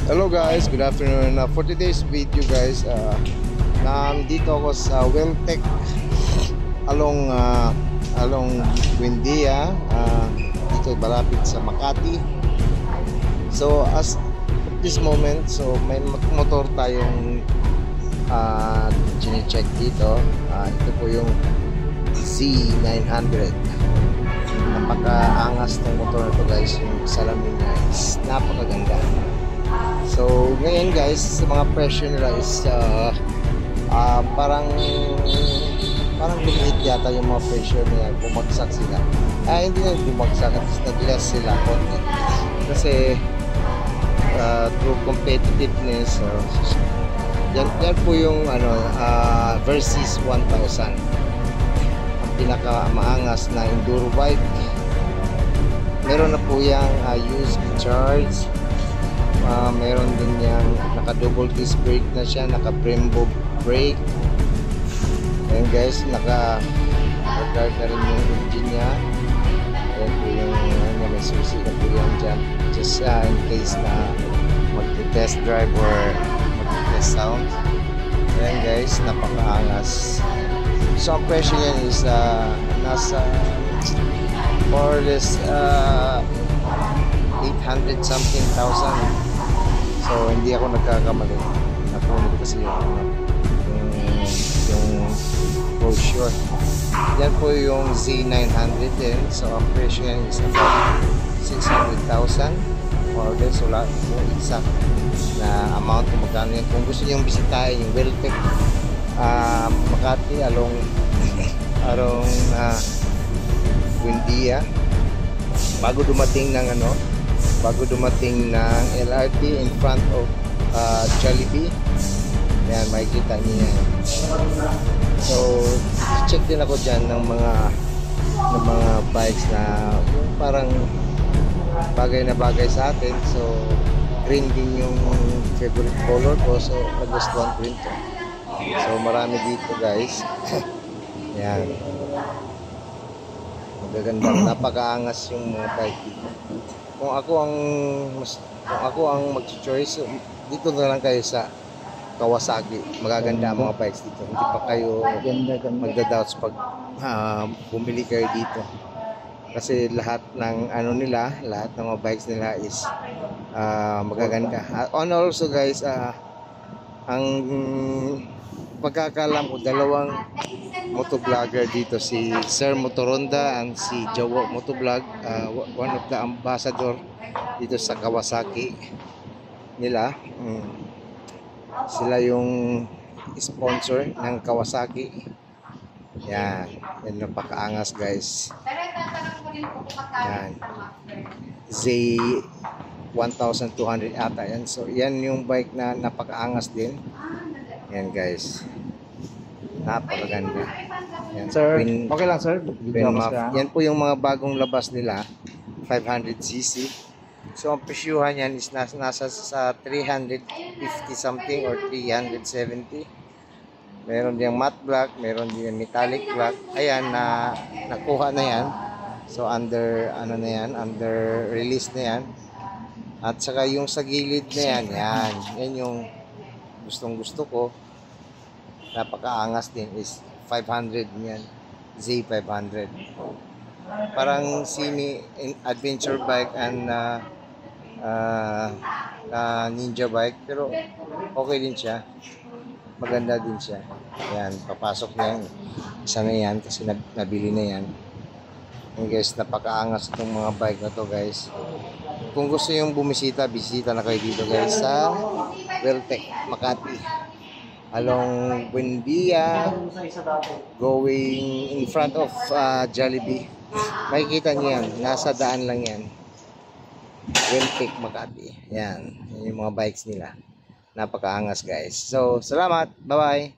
Hello guys, good afternoon. For today's video guys, nandito ako sa Welltec along Buendia, dito malapit sa Makati. So as of this moment, so may motor tayong chine-check dito. Ito po yung Z900. Napaka-angas ng motor na to guys. Yung salamin niya is napakaganda. So ngayon guys, sa mga presyo nila is parang lumiit yata yung mga presyo nila. Bumagsak sila. Hindi na bumagsak, nag-less sila konti. Kasi through competitiveness, yan po yung Versys 1000, ang pinaka maangas na enduro bike. Meron na po yung used charge. Meron din yung naka double disc brake na siya, naka Brembo brake. Ayan guys, naka guard na rin yung engine niya. Ayan po yung may susi na po yan dyan, just in case na mag-test drive or mag-test sound. Ayan guys, napakaangas. So ang presyo niyan is nasa more or less 800 something thousand. So hindi ako nagkakamali. Napunod kasi yung brochure. Yan po yung Z900 din. So ang presyo yan is about 600,000 more or less. Wala po exact na amount kung magkano yan. Kung gusto nyo bisitahin yung Welltec Makati along Buendia, bago dumating ng LRT in front of Jollibee. Yan, makikita niyo yan. So check din ako dyan ng mga bikes na yung parang bagay na bagay sa atin. So green din yung favorite color ko, so nagustuhan ko rin to. So marami dito guys. Yan, magaganda, napakaangas yung mga bike dito. Kung ako ang mag-choice, dito na lang kayo sa Kawasaki. Magaganda ang mga bikes dito. Hindi pa kayo magda-doubts pag bumili kayo dito. Kasi lahat ng lahat ng mga bikes nila is magaganda. And also guys, ang pagkakalam ko, dalawang motovlogger dito, si Sir Motoronda and si Jowo Motovlog, one of the ambassador dito sa Kawasaki nila. Sila yung sponsor ng Kawasaki. Yan napakaangas guys. Yan, Z1200 ata yan. So yan yung bike na napakaangas din. Yan guys, napakaganda. Yan, sir, okay lang sir. Yan po yung mga bagong labas nila, 500cc. So ang presyuhan yan is nasa sa 350 something or 370. Meron diyang matte black, meron diyang metallic black. Ayan, nakuha na yan. So under under release na yan. At saka yung sa gilid na yan, yan yung gustong gusto ko. Napakaangas din, is 500 yan, Z500. Parang semi adventure bike and ninja bike, pero okay din siya, maganda din siya. Yan, papasok na yan, isa na yan kasi nabili na yan. And guys, napakaangas itong mga bike na to guys. Kung gusto yung bisita na kayo dito guys sa Welltec Makati along Buendia, going in front of Jollibee. Makikita niyo yan, nasa daan lang yan, Welltec Makati. Yan yung mga bikes nila, napakaangas guys. So salamat, bye bye.